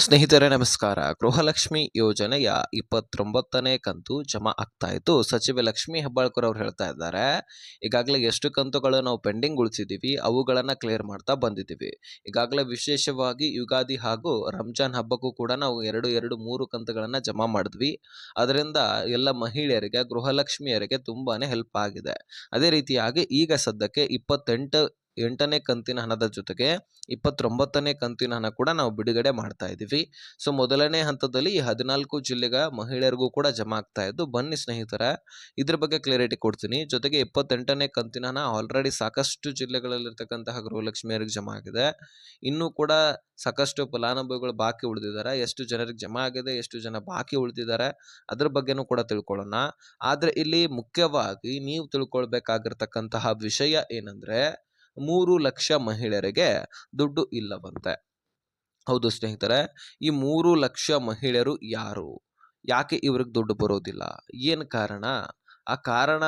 ಸ್ನೇಹಿತರೆ ನಮಸ್ಕಾರ. ಗೃಹಲಕ್ಷ್ಮಿ ಯೋಜನೆಯ 29ನೇ ಕಂತು ಜಮಾ ಆಗ್ತಾ ಇದ್ದು, ಸಚಿವೆ ಲಕ್ಷ್ಮೀ ಹೆಬ್ಬಾಳ್ಕರ್ ಅವರು ಹೇಳ್ತಾ ಇದ್ದಾರೆ, ಈಗಾಗಲೇ ಎಷ್ಟು ಕಂತುಗಳು ನಾವು ಪೆಂಡಿಂಗ್ ಉಳಿಸಿದ್ದೀವಿ ಅವುಗಳನ್ನು ಕ್ಲಿಯರ್ ಮಾಡ್ತಾ ಬಂದಿದ್ದೀವಿ. ಈಗಾಗಲೇ ವಿಶೇಷವಾಗಿ ಯುಗಾದಿ ಹಾಗೂ ರಂಜಾನ್ ಹಬ್ಬಕ್ಕೂ ಕೂಡ ನಾವು 3 ಕಂತುಗಳನ್ನು ಜಮಾ ಮಾಡಿದ್ವಿ. ಅದರಿಂದ ಎಲ್ಲ ಮಹಿಳೆಯರಿಗೆ, ಗೃಹಲಕ್ಷ್ಮಿಯರಿಗೆ ತುಂಬಾನೇ ಹೆಲ್ಪ್ ಆಗಿದೆ. ಅದೇ ರೀತಿಯಾಗಿ ಈಗ ಸದ್ಯಕ್ಕೆ 8ನೇ ಕಂತಿನ ಹಣದ ಜೊತೆಗೆ 29ನೇ ಕಂತಿನ ಹಣ ಕೂಡ ನಾವು ಬಿಡುಗಡೆ ಮಾಡ್ತಾ ಇದ್ದೀವಿ. ಸೊ ಮೊದಲನೇ ಹಂತದಲ್ಲಿ ಈ 14 ಜಿಲ್ಲೆಗ ಮಹಿಳೆಯರಿಗೂ ಕೂಡ ಜಮಾ ಆಗ್ತಾ ಇದ್ದು, ಬನ್ನಿ ಸ್ನೇಹಿತರೆ ಇದ್ರ ಬಗ್ಗೆ ಕ್ಲಾರಿಟಿ ಕೊಡ್ತೀನಿ. ಜೊತೆಗೆ 28ನೇ ಕಂತಿನ ಹಣ ಆಲ್ರೆಡಿ ಸಾಕಷ್ಟು ಜಿಲ್ಲೆಗಳಲ್ಲಿರ್ತಕ್ಕಂತಹ ಗೃಹಲಕ್ಷ್ಮಿಯರಿಗೆ ಜಮಾ ಆಗಿದೆ. ಇನ್ನೂ ಕೂಡ ಸಾಕಷ್ಟು ಫಲಾನುಭವಿಗಳು ಬಾಕಿ ಉಳಿದಿದ್ದಾರೆ. ಎಷ್ಟು ಜನರಿಗೆ ಜಮಾ ಆಗಿದೆ, ಎಷ್ಟು ಜನ ಬಾಕಿ ಉಳಿದಿದ್ದಾರೆ, ಅದ್ರ ಬಗ್ಗೆನೂ ಕೂಡ ತಿಳ್ಕೊಳ್ಳೋಣ. ಆದ್ರೆ ಇಲ್ಲಿ ಮುಖ್ಯವಾಗಿ ನೀವು ತಿಳ್ಕೊಳ್ಬೇಕಾಗಿರ್ತಕ್ಕಂತಹ ವಿಷಯ ಏನಂದ್ರೆ, 3 ಲಕ್ಷ ಮಹಿಳೆಯರಿಗೆ ದುಡ್ಡು ಇಲ್ಲವಂತೆ. ಹೌದು ಸ್ನೇಹಿತರೆ, ಈ 3 ಲಕ್ಷ ಮಹಿಳೆಯರು ಯಾರು? ಯಾಕೆ ಇವ್ರಿಗೆ ದುಡ್ಡು ಬರೋದಿಲ್ಲ? ಏನು ಕಾರಣ? ಆ ಕಾರಣ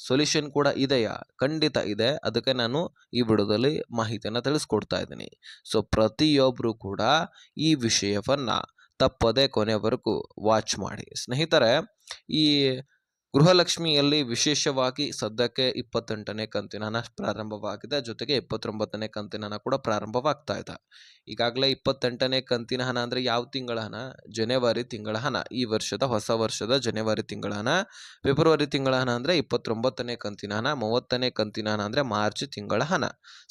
ಸೊಲ್ಯೂಷನ್ ಕೂಡ ಇದೆಯಾ? ಖಂಡಿತ ಇದೆ. ಅದಕ್ಕೆ ನಾನು ಈ ವಿಡಿಯೋದಲ್ಲಿ ಮಾಹಿತಿಯನ್ನು ತಿಳಿಸ್ಕೊಡ್ತಾ ಇದ್ದೀನಿ. ಸೊ ಪ್ರತಿಯೊಬ್ಬರು ಕೂಡ ಈ ವಿಷಯವನ್ನ ತಪ್ಪದೆ ಕೊನೆವರೆಗೂ ವಾಚ್ ಮಾಡಿ. ಸ್ನೇಹಿತರೆ, ಈ ಗೃಹಲಕ್ಷ್ಮಿಯಲ್ಲಿ ವಿಶೇಷವಾಗಿ ಸದ್ಯಕ್ಕೆ 28ನೇ ಕಂತಿನ ಹಣ ಪ್ರಾರಂಭವಾಗಿದೆ. ಜೊತೆಗೆ 29ನೇ ಕಂತಿನ ಹಣ ಕೂಡ ಪ್ರಾರಂಭವಾಗ್ತಾ ಇದೆ. ಈಗಾಗಲೇ 28ನೇ ಕಂತಿನ ಹಣ ಅಂದ್ರೆ ಯಾವ ತಿಂಗಳ ಹಣ? ಜನವರಿ ತಿಂಗಳ ಹಣ. ಈ ವರ್ಷದ ಹೊಸ ವರ್ಷದ ಜನವರಿ ತಿಂಗಳ ಹಣ. ಫೆಬ್ರವರಿ ತಿಂಗಳ ಹಣ ಅಂದ್ರೆ 29ನೇ ಕಂತಿನ ಹಣ. 30ನೇ ಕಂತಿನ ಹಣ ಅಂದ್ರೆ ಮಾರ್ಚ್ ತಿಂಗಳ ಹಣ.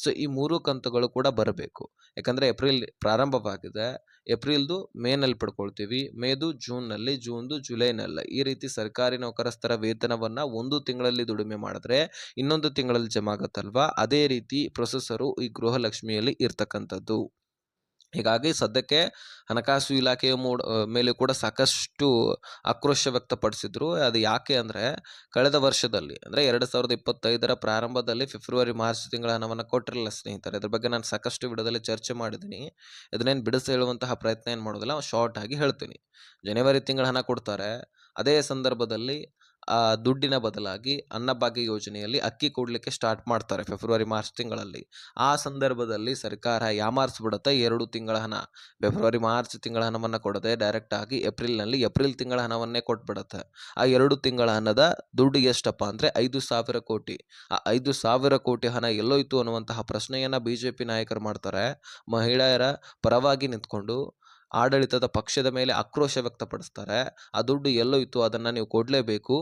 ಸೊ ಈ 3 ಕಂತುಗಳು ಕೂಡ ಬರಬೇಕು. ಯಾಕಂದ್ರೆ ಏಪ್ರಿಲ್ ಪ್ರಾರಂಭವಾಗಿದೆ. ಏಪ್ರಿಲ್ದು ಮೇನಲ್ಲಿ ಪಡ್ಕೊಳ್ತೀವಿ, ಮೇದು ಜೂನ್ನಲ್ಲಿ, ಜೂನ್ದು ಜುಲೈನಲ್ಲಿ. ಈ ರೀತಿ ಸರ್ಕಾರಿ ನೌಕರಸ್ಥರ ವೇತನವನ್ನ ಒಂದು ತಿಂಗಳಲ್ಲಿ ದುಡಿಮೆ ಮಾಡಿದ್ರೆ ಇನ್ನೊಂದು ತಿಂಗಳಲ್ಲಿ ಜಮಾ ಆಗತ್ತಲ್ವಾ, ಅದೇ ರೀತಿ ಪ್ರೊಸೆಸರು ಈ ಗೃಹಲಕ್ಷ್ಮಿಯಲ್ಲಿ ಇರ್ತಕ್ಕಂಥದ್ದು. ಹೀಗಾಗಿ ಸದ್ಯಕ್ಕೆ ಹಣಕಾಸು ಇಲಾಖೆಯ ಮೇಲೆ ಕೂಡ ಸಾಕಷ್ಟು ಆಕ್ರೋಶ ವ್ಯಕ್ತಪಡಿಸಿದ್ರು. ಅದು ಯಾಕೆ ಅಂದ್ರೆ, ಕಳೆದ ವರ್ಷದಲ್ಲಿ ಅಂದ್ರೆ 2025ರ ಪ್ರಾರಂಭದಲ್ಲಿ ಫೆಬ್ರವರಿ ಮಾರ್ಚ್ ತಿಂಗಳ ಹಣವನ್ನು ಕೊಟ್ಟಿರಲಿಲ್ಲ ಸ್ನೇಹಿತರೆ. ಇದ್ರ ಬಗ್ಗೆ ನಾನು ಸಾಕಷ್ಟು ವಿಡಿಯೋದಲ್ಲಿ ಚರ್ಚೆ ಮಾಡಿದ್ದೀನಿ. ಇದನ್ನೇನು ಬಿಡಿಸಿ ಹೇಳುವಂತಹ ಪ್ರಯತ್ನ ಏನು ಮಾಡೋದಿಲ್ಲ, ಶಾರ್ಟ್ ಆಗಿ ಹೇಳ್ತೀನಿ. ಜನವರಿ ತಿಂಗಳ ಹಣ ಕೊಡ್ತಾರೆ. ಅದೇ ಸಂದರ್ಭದಲ್ಲಿ ದುಡ್ಡಿನ ಬದಲಾಗಿ ಅನ್ನಭಾಗ್ಯ ಯೋಜನೆಯಲ್ಲಿ ಅಕ್ಕಿ ಕೊಡ್ಲಿಕ್ಕೆ ಸ್ಟಾರ್ಟ್ ಮಾಡ್ತಾರೆ ಫೆಬ್ರವರಿ ಮಾರ್ಚ್ ತಿಂಗಳಲ್ಲಿ. ಆ ಸಂದರ್ಭದಲ್ಲಿ ಸರ್ಕಾರ ಯಾಮಾರಿಸ್ಬಿಡುತ್ತೆ. 2 ತಿಂಗಳ ಹಣ, ಫೆಬ್ರವರಿ ಮಾರ್ಚ್ ತಿಂಗಳ ಹಣವನ್ನು ಕೊಡದೆ ಡೈರೆಕ್ಟ್ ಆಗಿ ಏಪ್ರಿಲ್ ತಿಂಗಳ ಹಣವನ್ನೇ ಕೊಟ್ಬಿಡುತ್ತೆ. ಆ 2 ತಿಂಗಳ ಹಣದ ದುಡ್ಡು ಎಷ್ಟಪ್ಪ ಅಂದ್ರೆ 5,000 ಕೋಟಿ. ಆ 5,000 ಕೋಟಿ ಹಣ ಎಲ್ಲೋಯ್ತು ಅನ್ನುವಂತಹ ಪ್ರಶ್ನೆಯನ್ನ ಬಿಜೆಪಿ ನಾಯಕರು ಮಾಡ್ತಾರೆ. ಮಹಿಳೆಯರ ಪರವಾಗಿ ನಿಂತ್ಕೊಂಡು ಆಡಳಿತದ ಪಕ್ಷದ ಮೇಲೆ ಆಕ್ರೋಶ ವ್ಯಕ್ತಪಡಿಸ್ತಾರೆ. ಆ ದುಡ್ಡು ಎಲ್ಲೋಯ್ತು, ಅದನ್ನ ನೀವು ಕೊಡ್ಲೇಬೇಕು,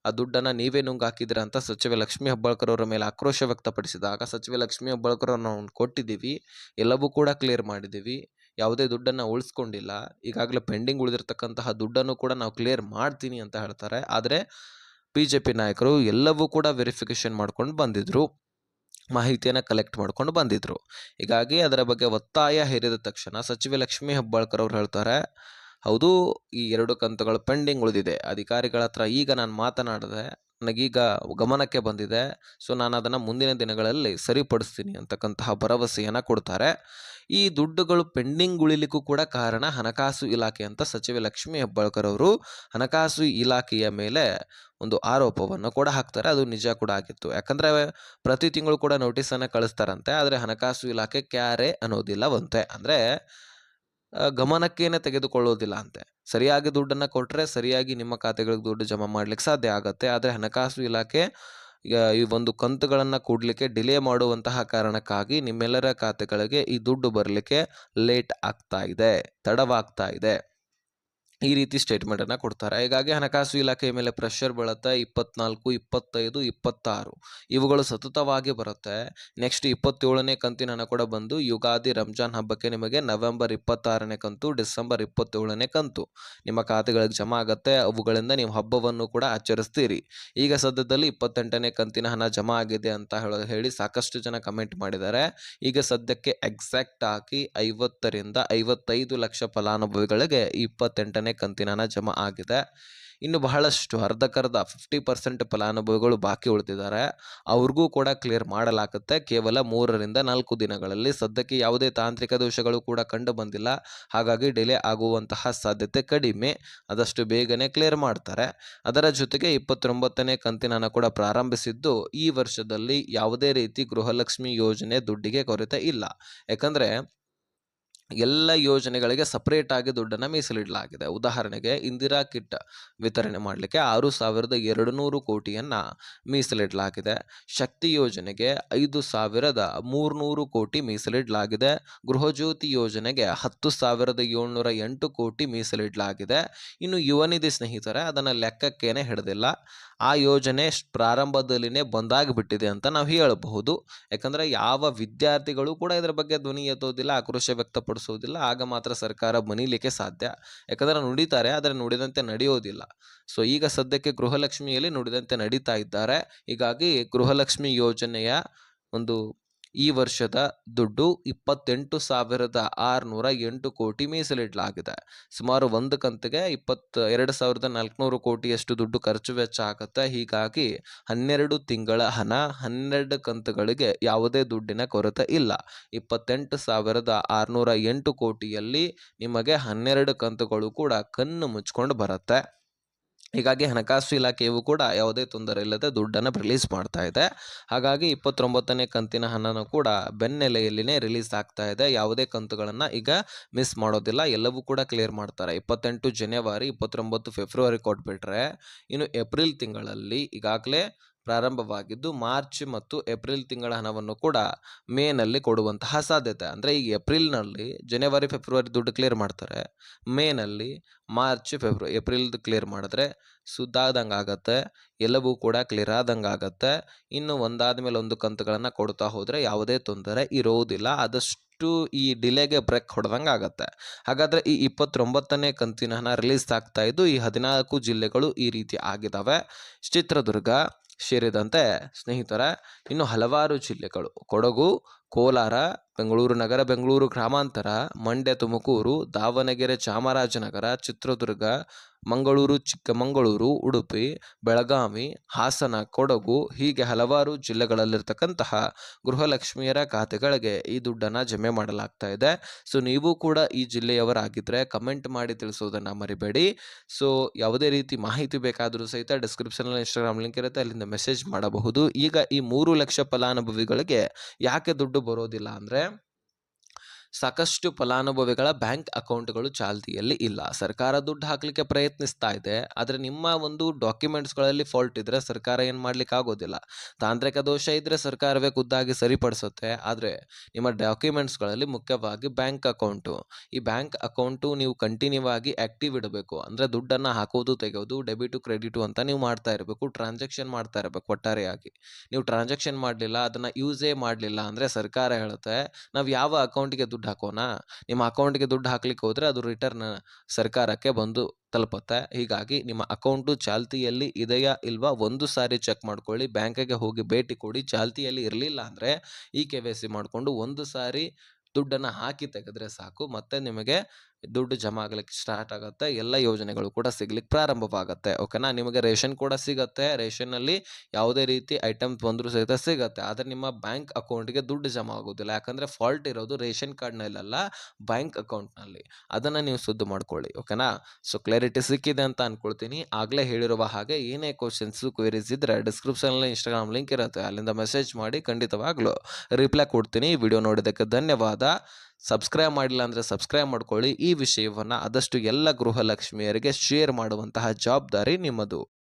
ಆ ದುಡ್ಡನ್ನ ನೀವೇ ನುಂಗಾಕಿದ್ದೀರಾ ಅಂತ ಸಚಿವೆ ಲಕ್ಷ್ಮೀ ಹೆಬ್ಬಾಳ್ಕರ್ ಅವರ ಮೇಲೆ ಆಕ್ರೋಶ ವ್ಯಕ್ತಪಡಿಸಿದಾಗ, ಸಚಿವೆ ಲಕ್ಷ್ಮೀ ಹೆಬ್ಬಾಳ್ಕರ್ ಅವ್ರನ್ನ ನಾವು ಕೊಟ್ಟಿದ್ದೀವಿ, ಎಲ್ಲವೂ ಕೂಡ ಕ್ಲಿಯರ್ ಮಾಡಿದ್ದೀವಿ, ಯಾವುದೇ ದುಡ್ಡನ್ನು ಉಳಿಸ್ಕೊಂಡಿಲ್ಲ, ಈಗಾಗಲೇ ಪೆಂಡಿಂಗ್ ಉಳಿದಿರ್ತಕ್ಕಂತಹ ದುಡ್ಡನ್ನು ಕೂಡ ನಾವು ಕ್ಲಿಯರ್ ಮಾಡ್ತೀನಿ ಅಂತ ಹೇಳ್ತಾರೆ. ಆದರೆ ಬಿಜೆಪಿ ನಾಯಕರು ಎಲ್ಲವೂ ಕೂಡ ವೆರಿಫಿಕೇಶನ್ ಮಾಡ್ಕೊಂಡು ಬಂದಿದ್ರು, ಮಾಹಿತಿಯನ್ನು ಕಲೆಕ್ಟ್ ಮಾಡ್ಕೊಂಡು ಬಂದಿದ್ರು. ಹೀಗಾಗಿ ಅದರ ಬಗ್ಗೆ ಒತ್ತಾಯ ಹೇರಿದ ತಕ್ಷಣ ಸಚಿವೆ ಲಕ್ಷ್ಮೀ ಹೆಬ್ಬಾಳ್ಕರ್ ಅವರು ಹೇಳ್ತಾರೆ, ಹೌದು, ಈ 2 ಕಂತುಗಳು ಪೆಂಡಿಂಗ್ ಉಳಿದಿದೆ. ಅಧಿಕಾರಿಗಳ ಹತ್ರ ಈಗ ನಾನು ಮಾತನಾಡಿದೆ, ನನಗೀಗ ಗಮನಕ್ಕೆ ಬಂದಿದೆ. ಸೊ ನಾನು ಅದನ್ನು ಮುಂದಿನ ದಿನಗಳಲ್ಲಿ ಸರಿಪಡಿಸ್ತೀನಿ ಅಂತಕ್ಕಂತಹ ಭರವಸೆಯನ್ನು ಕೊಡ್ತಾರೆ. ಈ ದುಡ್ಡುಗಳು ಪೆಂಡಿಂಗ್ ಉಳಿಲಿಕ್ಕೂ ಕೂಡ ಕಾರಣ ಹಣಕಾಸು ಇಲಾಖೆ ಅಂತ ಸಚಿವೆ ಲಕ್ಷ್ಮೀ ಹೆಬ್ಬಾಳ್ಕರ್ ಅವರು ಹಣಕಾಸು ಇಲಾಖೆಯ ಮೇಲೆ ಒಂದು ಆರೋಪವನ್ನು ಕೂಡ ಹಾಕ್ತಾರೆ. ಅದು ನಿಜ ಕೂಡ ಆಗಿತ್ತು. ಯಾಕಂದ್ರೆ ಪ್ರತಿ ತಿಂಗಳು ಕೂಡ ನೋಟಿಸನ್ನು ಕಳಿಸ್ತಾರಂತೆ. ಆದರೆ ಹಣಕಾಸು ಇಲಾಖೆ ಕ್ಯಾರೆ ಅನ್ನೋದಿಲ್ಲವಂತೆ. ಅಂದ್ರೆ ಗಮನಕ್ಕೇನೆ ತೆಗೆದುಕೊಳ್ಳೋದಿಲ್ಲ ಅಂತೆ. ಸರಿಯಾಗಿ ದುಡ್ಡನ್ನು ಕೊಟ್ಟರೆ ಸರಿಯಾಗಿ ನಿಮ್ಮ ಖಾತೆಗಳಿಗೆ ದುಡ್ಡು ಜಮಾ ಮಾಡ್ಲಿಕ್ಕೆ ಸಾಧ್ಯ ಆಗುತ್ತೆ. ಆದರೆ ಹಣಕಾಸು ಇಲಾಖೆ ಈ ಒಂದು ಕಂತುಗಳನ್ನು ಕೊಡಲಿಕ್ಕೆ ಡಿಲೇ ಮಾಡುವಂತಹ ಕಾರಣಕ್ಕಾಗಿ ನಿಮ್ಮೆಲ್ಲರ ಖಾತೆಗಳಿಗೆ ಈ ದುಡ್ಡು ಬರಲಿಕ್ಕೆ ಲೇಟ್ ಆಗ್ತಾ ಇದೆ, ತಡವಾಗ್ತಾ ಇದೆ, ಈ ರೀತಿ ಸ್ಟೇಟ್ಮೆಂಟನ್ನು ಕೊಡ್ತಾರೆ. ಹೀಗಾಗಿ ಹಣಕಾಸು ಇಲಾಖೆಯ ಮೇಲೆ ಪ್ರೆಷರ್ ಬೀಳುತ್ತೆ. 24, 25, 26 ಇವುಗಳು ಸತತವಾಗಿ ಬರುತ್ತೆ. ನೆಕ್ಸ್ಟ್ 27ನೇ ಕಂತಿನ ಹಣ ಕೂಡ ಬಂದು ಯುಗಾದಿ ರಂಜಾನ್ ಹಬ್ಬಕ್ಕೆ ನಿಮಗೆ ನವೆಂಬರ್ 26ನೇ ಕಂತು, ಡಿಸೆಂಬರ್ 27ನೇ ಕಂತು ನಿಮ್ಮ ಖಾತೆಗಳಿಗೆ ಜಮಾ ಆಗುತ್ತೆ. ಅವುಗಳಿಂದ ನೀವು ಹಬ್ಬವನ್ನು ಕೂಡ ಆಚರಿಸ್ತೀರಿ. ಈಗ ಸದ್ಯದಲ್ಲಿ 28ನೇ ಕಂತಿನ ಹಣ ಜಮಾ ಆಗಿದೆ ಅಂತ ಹೇಳಿ ಸಾಕಷ್ಟು ಜನ ಕಮೆಂಟ್ ಮಾಡಿದ್ದಾರೆ. ಈಗ ಸದ್ಯಕ್ಕೆ ಎಕ್ಸಾಕ್ಟ್ ಆಗಿ 50ರಿಂದ 55 ಲಕ್ಷ ಫಲಾನುಭವಿಗಳಿಗೆ 28ನೇ ಕಂತಿನ ಹಣ ಜಮಾ ಆಗಿದೆ. ಇನ್ನು ಬಹಳಷ್ಟು ಅರ್ಧಕ್ಕರ್ಧ 50% ಫಲಾನುಭವಿಗಳು ಬಾಕಿ ಉಳಿದಿದ್ದಾರೆ. ಅವ್ರಿಗೂ ಕೂಡ ಕ್ಲಿಯರ್ ಮಾಡಲಾಗುತ್ತೆ ಕೇವಲ 3ರಿಂದ 4 ದಿನಗಳಲ್ಲಿ. ಸದ್ಯಕ್ಕೆ ಯಾವುದೇ ತಾಂತ್ರಿಕ ದೋಷಗಳು ಕೂಡ ಕಂಡು ಬಂದಿಲ್ಲ. ಹಾಗಾಗಿ ಡಿಲೇ ಆಗುವಂತಹ ಸಾಧ್ಯತೆ ಕಡಿಮೆ. ಆದಷ್ಟು ಬೇಗನೆ ಕ್ಲಿಯರ್ ಮಾಡ್ತಾರೆ. ಅದರ ಜೊತೆಗೆ 29ನೇ ಕಂತಿನ ಹಣ ಕೂಡ ಪ್ರಾರಂಭಿಸಿದ್ದು, ಈ ವರ್ಷದಲ್ಲಿ ಯಾವುದೇ ರೀತಿ ಗೃಹಲಕ್ಷ್ಮಿ ಯೋಜನೆ ದುಡ್ಡಿಗೆ ಕೊರತೆ ಇಲ್ಲ. ಯಾಕಂದ್ರೆ ಎಲ್ಲ ಯೋಜನೆಗಳಿಗೆ ಸಪರೇಟ್ ಆಗಿ ದುಡ್ಡನ್ನು ಮೀಸಲಿಡಲಾಗಿದೆ. ಉದಾಹರಣೆಗೆ ಇಂದಿರಾ ಕಿಟ್ ವಿತರಣೆ ಮಾಡಲಿಕ್ಕೆ 6,200 ಕೋಟಿಯನ್ನು ಮೀಸಲಿಡಲಾಗಿದೆ. ಶಕ್ತಿ ಯೋಜನೆಗೆ 5,300 ಕೋಟಿ ಮೀಸಲಿಡಲಾಗಿದೆ. ಗೃಹಜ್ಯೋತಿ ಯೋಜನೆಗೆ 10,708 ಕೋಟಿ ಮೀಸಲಿಡಲಾಗಿದೆ. ಇನ್ನು ಯುವ ನಿಧಿ ಸ್ನೇಹಿತರೆ ಅದನ್ನು ಲೆಕ್ಕಕ್ಕೇನೆ ಹಿಡಿದಿಲ್ಲ. ಆ ಯೋಜನೆ ಪ್ರಾರಂಭದಲ್ಲಿನೇ ಬಂದಾಗಿಬಿಟ್ಟಿದೆ ಅಂತ ನಾವು ಹೇಳಬಹುದು. ಯಾಕಂದರೆ ಯಾವ ವಿದ್ಯಾರ್ಥಿಗಳು ಕೂಡ ಇದರ ಬಗ್ಗೆ ಧ್ವನಿ ಎತ್ತೋದಿಲ್ಲ, ಆಕ್ರೋಶ ವ್ಯಕ್ತಪಡಿಸೋದಿಲ್ಲ. ಆಗ ಮಾತ್ರ ಸರ್ಕಾರ ಮನೀಲಿಕ್ಕೆ ಸಾಧ್ಯ. ಯಾಕಂದರೆ ನುಡಿತಾರೆ, ಆದರೆ ನುಡಿದಂತೆ ನಡೆಯೋದಿಲ್ಲ. ಸೊ ಈಗ ಸದ್ಯಕ್ಕೆ ಗೃಹಲಕ್ಷ್ಮಿಯಲ್ಲಿ ನುಡಿದಂತೆ ನಡೀತಾ ಇದ್ದಾರೆ. ಹೀಗಾಗಿ ಗೃಹಲಕ್ಷ್ಮಿ ಯೋಜನೆಯ ಒಂದು ಈ ವರ್ಷದ ದುಡ್ಡು 28,608 ಕೋಟಿ ಮೀಸಲಿಡಲಾಗಿದೆ. ಸುಮಾರು ಒಂದು ಕಂತಿಗೆ 22,400 ಕೋಟಿಯಷ್ಟು ದುಡ್ಡು ಖರ್ಚು ವೆಚ್ಚ ಆಗುತ್ತೆ. ಹೀಗಾಗಿ 12 ತಿಂಗಳ ಹಣ 12 ಕಂತುಗಳಿಗೆ ಯಾವುದೇ ದುಡ್ಡಿನ ಕೊರತೆ ಇಲ್ಲ. 28,608 ಕೋಟಿಯಲ್ಲಿ ನಿಮಗೆ 12 ಕಂತುಗಳು ಕೂಡ ಕಣ್ಣು ಮುಚ್ಕೊಂಡು ಬರುತ್ತೆ. ಹೀಗಾಗಿ ಹಣಕಾಸು ಇಲಾಖೆಯು ಕೂಡ ಯಾವುದೇ ತೊಂದರೆ ಇಲ್ಲದೆ ದುಡ್ಡನ್ನು ರಿಲೀಸ್ ಮಾಡ್ತಾ ಇದೆ. ಹಾಗಾಗಿ 29ನೇ ಕಂತಿನ ಹಣನೂ ಕೂಡ ಬೆನ್ನೆಲೆಯಲ್ಲಿನೇ ರಿಲೀಸ್ ಆಗ್ತಾ ಇದೆ. ಯಾವುದೇ ಕಂತುಗಳನ್ನು ಈಗ ಮಿಸ್ ಮಾಡೋದಿಲ್ಲ, ಎಲ್ಲವೂ ಕೂಡ ಕ್ಲಿಯರ್ ಮಾಡ್ತಾರೆ. 28 ಜನವರಿ, 29 ಫೆಬ್ರವರಿ ಕೊಟ್ಬಿಟ್ರೆ ಇನ್ನು ಏಪ್ರಿಲ್ ತಿಂಗಳಲ್ಲಿ ಈಗಾಗಲೇ ಪ್ರಾರಂಭವಾಗಿದ್ದು ಮಾರ್ಚ್ ಮತ್ತು ಏಪ್ರಿಲ್ ತಿಂಗಳ ಹಣವನ್ನು ಕೂಡ ಮೇನಲ್ಲಿ ಕೊಡುವಂತಹ ಸಾಧ್ಯತೆ. ಅಂದರೆ ಈಗ ಏಪ್ರಿಲ್ನಲ್ಲಿ ಜನವರಿ ಫೆಬ್ರವರಿ ದುಡ್ಡು ಕ್ಲಿಯರ್ ಮಾಡ್ತಾರೆ, ಮೇನಲ್ಲಿ ಮಾರ್ಚ್ ಏಪ್ರಿಲ್ದು ಕ್ಲಿಯರ್ ಮಾಡಿದ್ರೆ ಸುದ್ದಾದಂಗೆ ಆಗತ್ತೆ, ಎಲ್ಲವೂ ಕೂಡ ಕ್ಲಿಯರ್ ಆದಂಗೆ ಆಗತ್ತೆ. ಇನ್ನು ಒಂದಾದ ಮೇಲೆ ಒಂದು ಕಂತುಗಳನ್ನು ಕೊಡ್ತಾ ಹೋದರೆ ಯಾವುದೇ ತೊಂದರೆ ಇರೋದಿಲ್ಲ. ಆದಷ್ಟು ಈ ಡಿಲೇಗೆ ಬ್ರೇಕ್ ಹೊಡೆದಂಗೆ ಆಗತ್ತೆ. ಹಾಗಾದರೆ ಈ 29ನೇ ಕಂತಿನ ಹಣ ರಿಲೀಸ್ ಆಗ್ತಾ ಇದ್ದು ಈ 14 ಜಿಲ್ಲೆಗಳು ಈ ರೀತಿ ಆಗಿದ್ದಾವೆ. ಚಿತ್ರದುರ್ಗ ಸೇರಿದಂತೆ ಸ್ನೇಹಿತರ ಇನ್ನು ಹಲವಾರು ಜಿಲ್ಲೆಗಳು ಕೊಡಗು, ಕೋಲಾರ, ಬೆಂಗಳೂರು ನಗರ, ಬೆಂಗಳೂರು ಗ್ರಾಮಾಂತರ, ಮಂಡ್ಯ, ತುಮಕೂರು, ದಾವಣಗೆರೆ, ಚಾಮರಾಜನಗರ, ಚಿತ್ರದುರ್ಗ, ಮಂಗಳೂರು, ಚಿಕ್ಕಮಗಳೂರು, ಉಡುಪಿ, ಬೆಳಗಾವಿ, ಹಾಸನ, ಕೊಡಗು ಹೀಗೆ ಹಲವಾರು ಜಿಲ್ಲೆಗಳಲ್ಲಿರ್ತಕ್ಕಂತಹ ಗೃಹಲಕ್ಷ್ಮಿಯರ ಖಾತೆಗಳಿಗೆ ಈ ದುಡ್ಡನ್ನು ಜಮೆ ಮಾಡಲಾಗ್ತಾ ಇದೆ. ಸೊ ನೀವು ಕೂಡ ಈ ಜಿಲ್ಲೆಯವರಾಗಿದ್ದರೆ ಕಮೆಂಟ್ ಮಾಡಿ ತಿಳಿಸೋದನ್ನು ಮರಿಬೇಡಿ. ಸೊ ಯಾವುದೇ ರೀತಿ ಮಾಹಿತಿ ಬೇಕಾದರೂ ಸಹಿತ ಡಿಸ್ಕ್ರಿಪ್ಷನಲ್ಲಿ ಇನ್ಸ್ಟಾಗ್ರಾಮ್ ಲಿಂಕ್ ಇರುತ್ತೆ, ಅಲ್ಲಿಂದ ಮೆಸೇಜ್ ಮಾಡಬಹುದು. ಈಗ ಈ 3 ಲಕ್ಷ ಫಲಾನುಭವಿಗಳಿಗೆ ಯಾಕೆ ದುಡ್ಡು ಬರೋದಿಲ್ಲ ಅಂದರೆ ಸಾಕಷ್ಟು ಫಲಾನುಭವಿಗಳ ಬ್ಯಾಂಕ್ ಅಕೌಂಟ್ಗಳು ಚಾಲ್ತಿಯಲ್ಲಿ ಇಲ್ಲ. ಸರ್ಕಾರ ದುಡ್ಡು ಹಾಕಲಿಕ್ಕೆ ಪ್ರಯತ್ನಿಸ್ತಾ ಇದೆ, ಆದರೆ ನಿಮ್ಮ ಒಂದು ಡಾಕ್ಯುಮೆಂಟ್ಸ್ಗಳಲ್ಲಿ ಫಾಲ್ಟ್ ಇದ್ದರೆ ಸರ್ಕಾರ ಏನು ಮಾಡಲಿಕ್ಕೆ ಆಗೋದಿಲ್ಲ. ತಾಂತ್ರಿಕ ದೋಷ ಇದ್ದರೆ ಸರ್ಕಾರವೇ ಖುದ್ದಾಗಿ ಸರಿಪಡಿಸುತ್ತೆ. ಆದರೆ ನಿಮ್ಮ ಡಾಕ್ಯುಮೆಂಟ್ಸ್ಗಳಲ್ಲಿ ಮುಖ್ಯವಾಗಿ ಬ್ಯಾಂಕ್ ಅಕೌಂಟು, ಈ ಬ್ಯಾಂಕ್ ಅಕೌಂಟು ನೀವು ಕಂಟಿನ್ಯೂ ಆಗಿ ಆ್ಯಕ್ಟಿವ್ ಇಡಬೇಕು. ಅಂದರೆ ದುಡ್ಡನ್ನು ಹಾಕೋದು ತೆಗೆಯೋದು, ಡೆಬಿಟು ಕ್ರೆಡಿಟು ಅಂತ ನೀವು ಮಾಡ್ತಾ ಇರಬೇಕು, ಟ್ರಾನ್ಸಾಕ್ಷನ್ ಮಾಡ್ತಾ ಇರಬೇಕು. ಒಟ್ಟಾರೆಯಾಗಿ ನೀವು ಟ್ರಾನ್ಸಾಕ್ಷನ್ ಮಾಡಲಿಲ್ಲ, ಅದನ್ನು ಯೂಸೇ ಮಾಡಲಿಲ್ಲ ಅಂದರೆ ಸರ್ಕಾರ ಹೇಳುತ್ತೆ ನಾವು ಯಾವ ಅಕೌಂಟಿಗೆ ದುಡ್ಡು ಹಾಕೋಣ, ನಿಮ್ಮ ಅಕೌಂಟ್ಗೆ ದುಡ್ಡು ಹಾಕ್ಲಿಕ್ಕೆ ಹೋದರೆ ಅದು ರಿಟರ್ನ್ ಸರ್ಕಾರಕ್ಕೆ ಬಂದು ತಲುಪುತ್ತೆ. ಹೀಗಾಗಿ ನಿಮ್ಮ ಅಕೌಂಟು ಚಾಲ್ತಿಯಲ್ಲಿ ಇದೆಯಾ ಇಲ್ವಾ ಒಂದು ಸಾರಿ ಚೆಕ್ ಮಾಡ್ಕೊಳ್ಳಿ. ಬ್ಯಾಂಕಿಗೆ ಹೋಗಿ ಭೇಟಿ ಕೊಡಿ. ಚಾಲ್ತಿಯಲ್ಲಿ ಇರಲಿಲ್ಲ ಅಂದರೆ ಈ KYC ಮಾಡಿಕೊಂಡು ಒಂದು ಸಾರಿ ದುಡ್ಡನ್ನು ಹಾಕಿ ತೆಗೆದ್ರೆ ಸಾಕು, ಮತ್ತೆ ನಿಮಗೆ ದುಡ್ಡು ಜಮಾ ಆಗಲಿಕ್ಕೆ ಸ್ಟಾರ್ಟ್ ಆಗುತ್ತೆ. ಎಲ್ಲ ಯೋಜನೆಗಳು ಕೂಡ ಸಿಗ್ಲಿಕ್ಕೆ ಪ್ರಾರಂಭವಾಗುತ್ತೆ. ಓಕೆನಾ. ನಿಮಗೆ ರೇಷನ್ ಕೂಡ ಸಿಗುತ್ತೆ. ರೇಷನ್ನಲ್ಲಿ ಯಾವುದೇ ರೀತಿ ಐಟಮ್ಸ್ ಬಂದರೂ ಸಹಿತ ಸಿಗುತ್ತೆ, ಆದರೆ ನಿಮ್ಮ ಬ್ಯಾಂಕ್ ಅಕೌಂಟ್ಗೆ ದುಡ್ಡು ಜಮಾ ಆಗೋದಿಲ್ಲ. ಯಾಕಂದರೆ ಫಾಲ್ಟ್ ಇರೋದು ರೇಷನ್ ಕಾರ್ಡ್ನಲ್ಲ, ಬ್ಯಾಂಕ್ ಅಕೌಂಟ್ನಲ್ಲಿ. ಅದನ್ನು ನೀವು ಸುದ್ದು ಮಾಡ್ಕೊಳ್ಳಿ. ಓಕೆನಾ. ಸೊ ಕ್ಲಾರಿಟಿ ಸಿಕ್ಕಿದೆ ಅಂತ ಅಂದ್ಕೊಳ್ತೀನಿ. ಆಗಲೇ ಹೇಳಿರುವ ಹಾಗೆ ಏನೇ ಕ್ವಶನ್ಸು ಕ್ವೆರೀಸ್ ಇದ್ದರೆ ಡಿಸ್ಕ್ರಿಪ್ಷನಲ್ಲಿ ಇನ್ಸ್ಟಾಗ್ರಾಮ್ ಲಿಂಕ್ ಇರುತ್ತೆ, ಅಲ್ಲಿಂದ ಮೆಸೇಜ್ ಮಾಡಿ, ಖಂಡಿತವಾಗ್ಲೂ ರಿಪ್ಲೈ ಕೊಡ್ತೀನಿ. ವಿಡಿಯೋ ನೋಡಿದ್ದಕ್ಕೆ ಧನ್ಯವಾದ. ಸಬ್ಸ್ಕ್ರೈಬ್ ಮಾಡಿಲ್ಲ ಅಂದರೆ ಸಬ್ಸ್ಕ್ರೈಬ್ ಮಾಡ್ಕೊಳ್ಳಿ. ಈ ವಿಷಯವನ್ನು ಆದಷ್ಟು ಎಲ್ಲ ಗೃಹಲಕ್ಷ್ಮಿಯರಿಗೆ ಶೇರ್ ಮಾಡುವಂತಹ ಜವಾಬ್ದಾರಿ ನಿಮ್ಮದು.